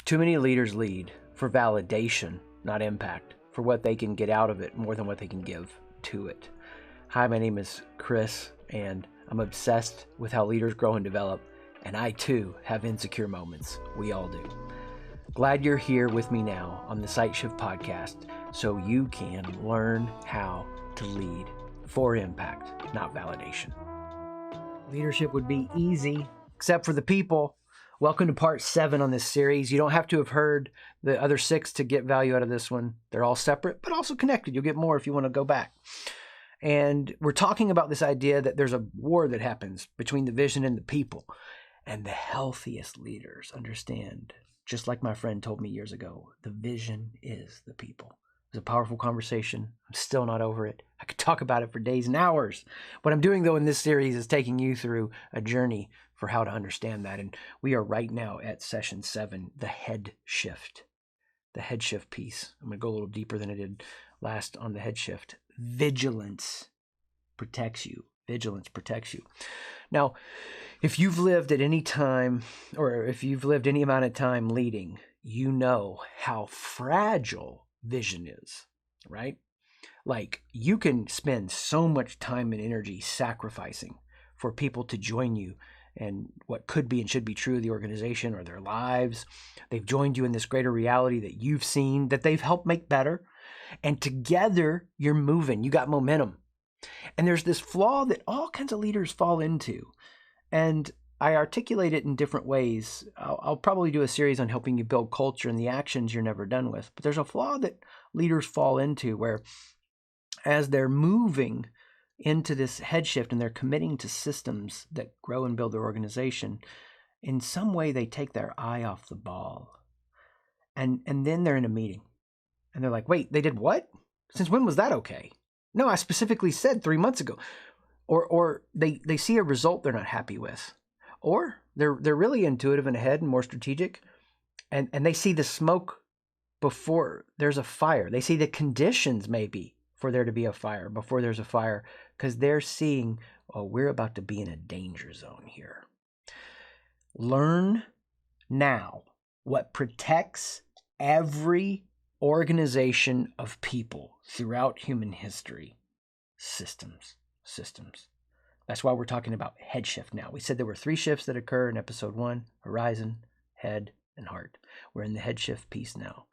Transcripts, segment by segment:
Too many leaders lead for validation, not impact, for what they can get out of it more than what they can give to it. Hi, my name is Chris, and I'm obsessed with how leaders grow and develop, and I too have insecure moments. We all do. Glad you're here with me now on the Sight Shift podcast so you can learn how to lead for impact, not validation. Leadership would be easy, except for the people. Welcome to part 7 on this series. You don't have to have heard the other 6 to get value out of this one. They're all separate, but also connected. You'll get more if you want to go back. And we're talking about this idea that there's a war that happens between the vision and the people. And the healthiest leaders understand, just like my friend told me years ago, the vision is the people. It was a powerful conversation. I'm still not over it. I could talk about it for days and hours. What I'm doing, though, in this series is taking you through a journey for how to understand that. And we are right now at session 7, the head shift. The head shift piece. I'm going to go a little deeper than I did last on the head shift. Vigilance protects you. Vigilance protects you. Now, if you've lived at any time, or if you've lived any amount of time leading, you know how fragile vision is, right? Like, you can spend so much time and energy sacrificing for people to join you and what could be and should be true of the organization or their lives. They've joined you in this greater reality that you've seen, that they've helped make better. And together, you're moving. You got momentum. And there's this flaw that all kinds of leaders fall into. And I articulate it in different ways. I'll probably do a series on helping you build culture and the actions you're never done with. But there's a flaw that leaders fall into where as they're moving into this head shift and they're committing to systems that grow and build their organization, in some way they take their eye off the ball. And then they're in a meeting. And they're like, wait, they did what? Since when was that okay? No, I specifically said 3 months ago. Or they see a result they're not happy with. Or they're really intuitive and ahead and more strategic. And they see the smoke before there's a fire. They see the conditions maybe for there to be a fire before there's a fire, because they're seeing, oh, we're about to be in a danger zone here. Learn now what protects every organization of people throughout human history. Systems. That's why we're talking about head shift now. We said there were 3 shifts that occur in episode 1, horizon, head, and heart. We're in the head shift piece now.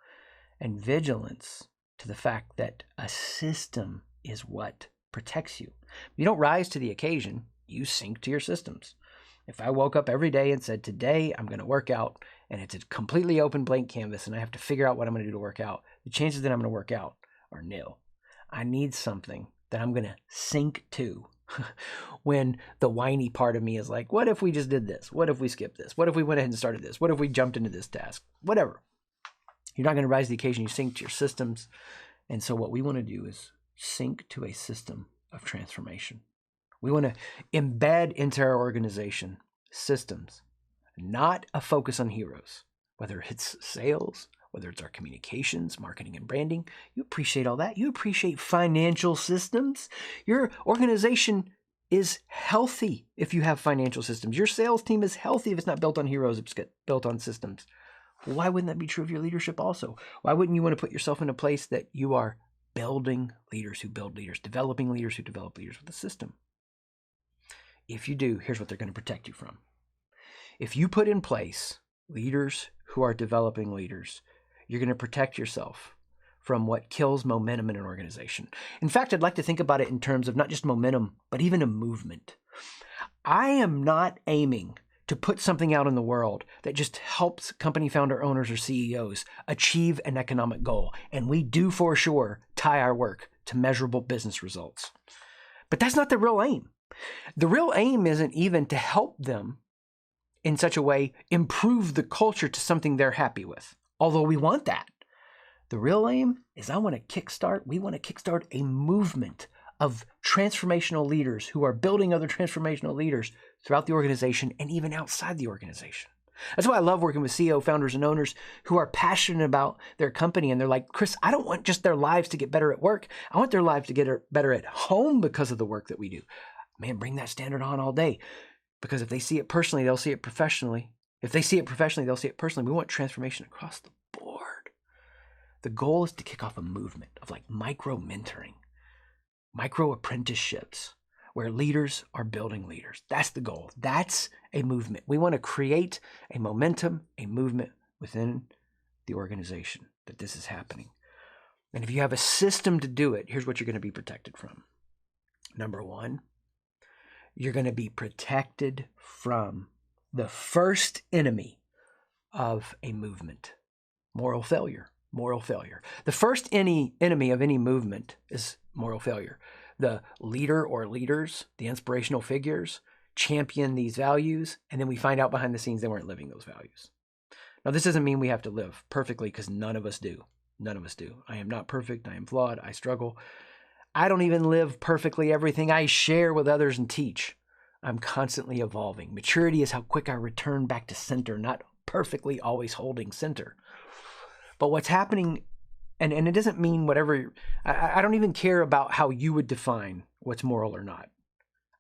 And vigilance to the fact that a system is what protects you. You don't rise to the occasion, you sink to your systems. If I woke up every day and said, today I'm going to work out, and it's a completely open blank canvas, and I have to figure out what I'm going to do to work out, the chances that I'm going to work out are nil. I need something that I'm going to sink to when the whiny part of me is like, what if we just did this? What if we skipped this? What if we went ahead and started this? What if we jumped into this task? Whatever. You're not going to rise to the occasion. You sink to your systems. And so what we want to do is sink to a system of transformation. We want to embed into our organization systems, not a focus on heroes, whether it's sales, whether it's our communications, marketing, and branding. You appreciate all that. You appreciate financial systems. Your organization is healthy if you have financial systems. Your sales team is healthy if it's not built on heroes, it's built on systems. Why wouldn't that be true of your leadership also? Why wouldn't you want to put yourself in a place that you are building leaders who build leaders, developing leaders who develop leaders with a system? If you do, here's what they're going to protect you from. If you put in place leaders who are developing leaders, you're going to protect yourself from what kills momentum in an organization. In fact, I'd like to think about it in terms of not just momentum, but even a movement. I am not aiming to put something out in the world that just helps company founder owners or CEOs achieve an economic goal. And we do for sure tie our work to measurable business results. But that's not the real aim. The real aim isn't even to help them in such a way improve the culture to something they're happy with, although we want that. The real aim is we want to kickstart a movement of transformational leaders who are building other transformational leaders throughout the organization and even outside the organization. That's why I love working with CEO founders and owners who are passionate about their company. And they're like, Chris, I don't want just their lives to get better at work. I want their lives to get better at home because of the work that we do. Man, bring that standard on all day. Because if they see it personally, they'll see it professionally. If they see it professionally, they'll see it personally. We want transformation across the board. The goal is to kick off a movement of like micro mentoring, micro apprenticeships, where leaders are building leaders. That's the goal. That's a movement. We want to create a momentum, a movement within the organization that this is happening. And if you have a system to do it, here's what you're going to be protected from. Number one, you're going to be protected from the first enemy of a movement, moral failure. Moral failure. The first enemy of any movement is moral failure. The leader or leaders, the inspirational figures, champion these values, and then we find out behind the scenes they weren't living those values. Now, this doesn't mean we have to live perfectly, because none of us do. None of us do. I am not perfect. I am flawed. I struggle. I don't even live perfectly everything I share with others and teach. I'm constantly evolving. Maturity is how quick I return back to center, not perfectly always holding center. But what's happening, and it doesn't mean whatever, I don't even care about how you would define what's moral or not.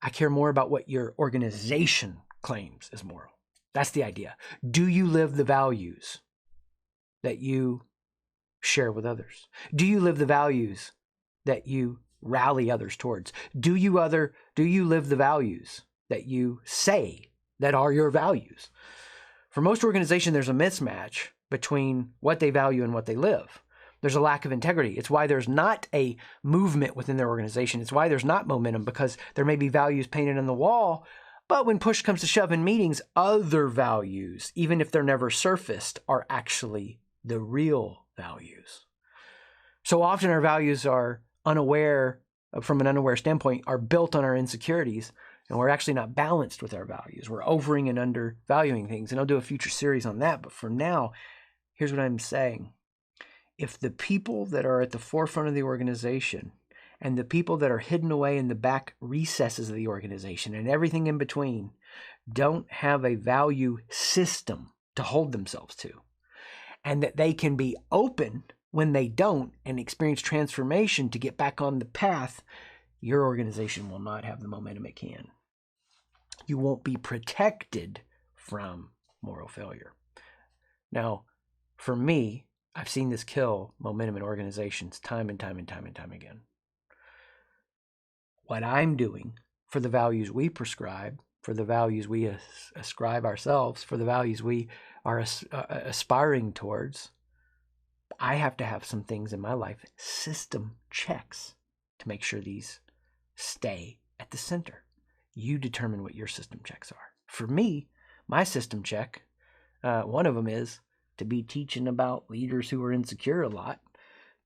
I care more about what your organization claims is moral. That's the idea. Do you live the values that you share with others? Do you live the values that you rally others towards? Do you live the values that you say that are your values? For most organizations, there's a mismatch between what they value and what they live. There's a lack of integrity. It's why there's not a movement within their organization. It's why there's not momentum, because there may be values painted on the wall, but when push comes to shove in meetings, other values, even if they're never surfaced, are actually the real values. So often our values are from an unaware standpoint, are built on our insecurities, and we're actually not balanced with our values. We're overing and undervaluing things, and I'll do a future series on that. But for now, here's what I'm saying. If the people that are at the forefront of the organization and the people that are hidden away in the back recesses of the organization and everything in between don't have a value system to hold themselves to, and that they can be open when they don't and experience transformation to get back on the path, your organization will not have the momentum it can. You won't be protected from moral failure. Now, for me, I've seen this kill momentum in organizations time and time again. What I'm doing for the values we prescribe, for the values we ascribe ourselves, for the values we are aspiring towards, I have to have some things in my life, system checks, to make sure these stay at the center. You determine what your system checks are. For me, my system check, one of them is to be teaching about leaders who are insecure a lot,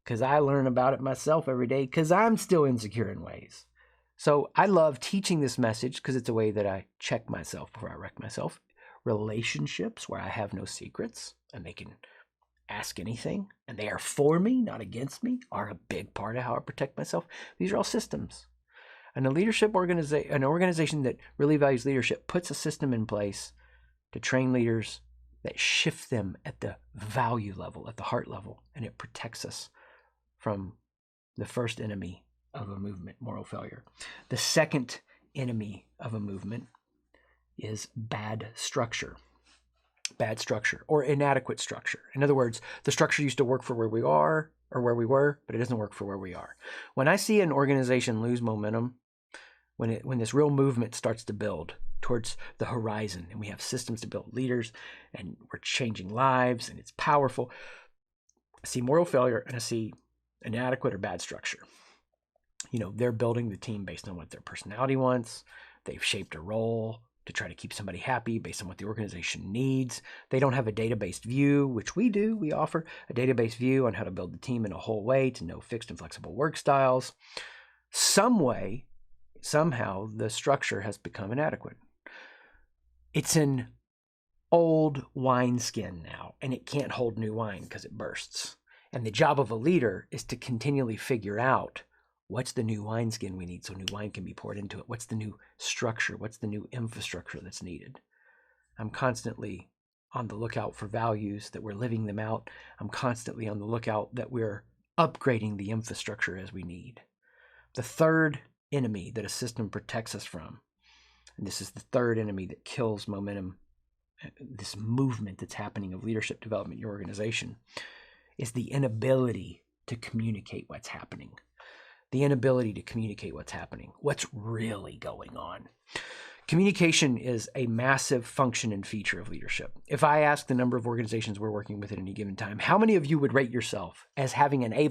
because I learn about it myself every day, because I'm still insecure in ways. So I love teaching this message because it's a way that I check myself before I wreck myself. Relationships where I have no secrets and they can ask anything and they are for me, not against me, are a big part of how I protect myself. These are all systems. And an organization that really values leadership puts a system in place to train leaders that shift them at the value level, at the heart level, and it protects us from the first enemy of a movement, moral failure. The second enemy of a movement is bad structure or inadequate structure. In other words, the structure used to work for where we are or where we were, but it doesn't work for where we are. When I see an organization lose momentum, when this real movement starts to build towards the horizon and we have systems to build leaders and we're changing lives and it's powerful, I see moral failure and I see inadequate or bad structure. They're building the team based on what their personality wants. They've shaped a role to try to keep somebody happy based on what the organization needs. They don't have a data-based view, which we do. We offer a data-based view on how to build the team in a whole way to know fixed and flexible work styles. Somehow, the structure has become inadequate. It's an old wineskin now, and it can't hold new wine because it bursts. And the job of a leader is to continually figure out what's the new wineskin we need so new wine can be poured into it. What's the new structure? What's the new infrastructure that's needed? I'm constantly on the lookout for values, that we're living them out. I'm constantly on the lookout that we're upgrading the infrastructure as we need. The third enemy that a system protects us from, and this is the third enemy that kills momentum this movement that's happening of leadership development in your organization, is the inability to communicate what's happening. The inability to communicate what's happening, what's really going on. Communication is a massive function and feature of leadership. If I ask the number of organizations we're working with at any given time, how many of you would rate yourself as having an A+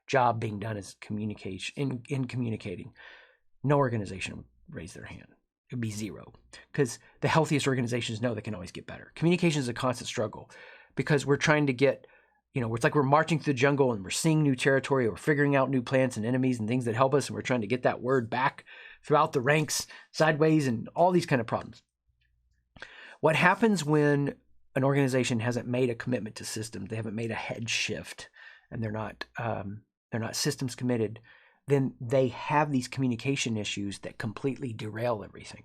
job being done as communication in communicating? No organization would raise their hand. It would be 0, because the healthiest organizations know they can always get better. Communication is a constant struggle because we're trying to get, it's like we're marching through the jungle and we're seeing new territory, or we're figuring out new plants and enemies and things that help us, and we're trying to get that word back throughout the ranks, sideways, and all these kind of problems. What happens when an organization hasn't made a commitment to systems, they haven't made a head shift, and they're not systems committed, then they have these communication issues that completely derail everything.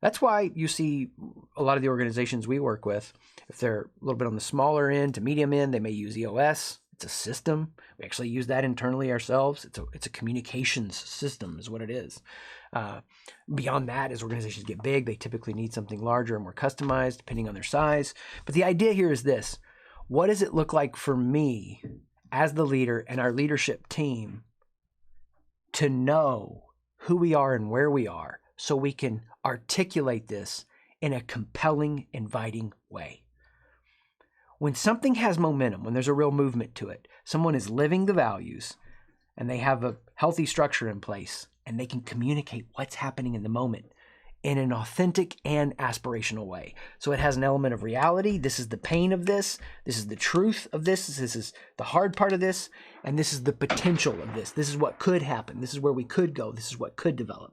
That's why you see a lot of the organizations we work with, if they're a little bit on the smaller end to medium end, they may use EOS. It's a system. We actually use that internally ourselves. It's a communications system is what it is. Beyond that, as organizations get big, they typically need something larger and more customized depending on their size. But the idea here is this: what does it look like for me as the leader and our leadership team to know who we are and where we are so we can articulate this in a compelling, inviting way? When something has momentum, when there's a real movement to it, someone is living the values and they have a healthy structure in place and they can communicate what's happening in the moment in an authentic and aspirational way. So it has an element of reality. This is the pain of this. This is the truth of this. This is the hard part of this. And this is the potential of this. This is what could happen. This is where we could go. This is what could develop.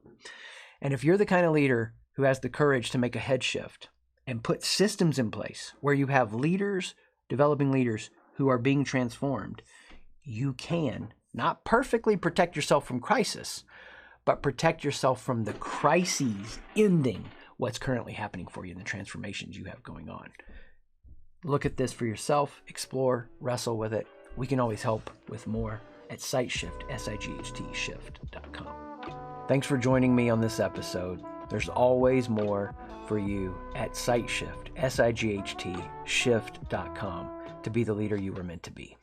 And if you're the kind of leader who has the courage to make a head shift and put systems in place where you have leaders, developing leaders who are being transformed, you can not perfectly protect yourself from crisis, but protect yourself from the crises ending what's currently happening for you and the transformations you have going on. Look at this for yourself, explore, wrestle with it. We can always help with more at SightShift, SIGHT shift.com. Thanks for joining me on this episode. There's always more for you at SightShift, SIGHT shift.com to be the leader you were meant to be.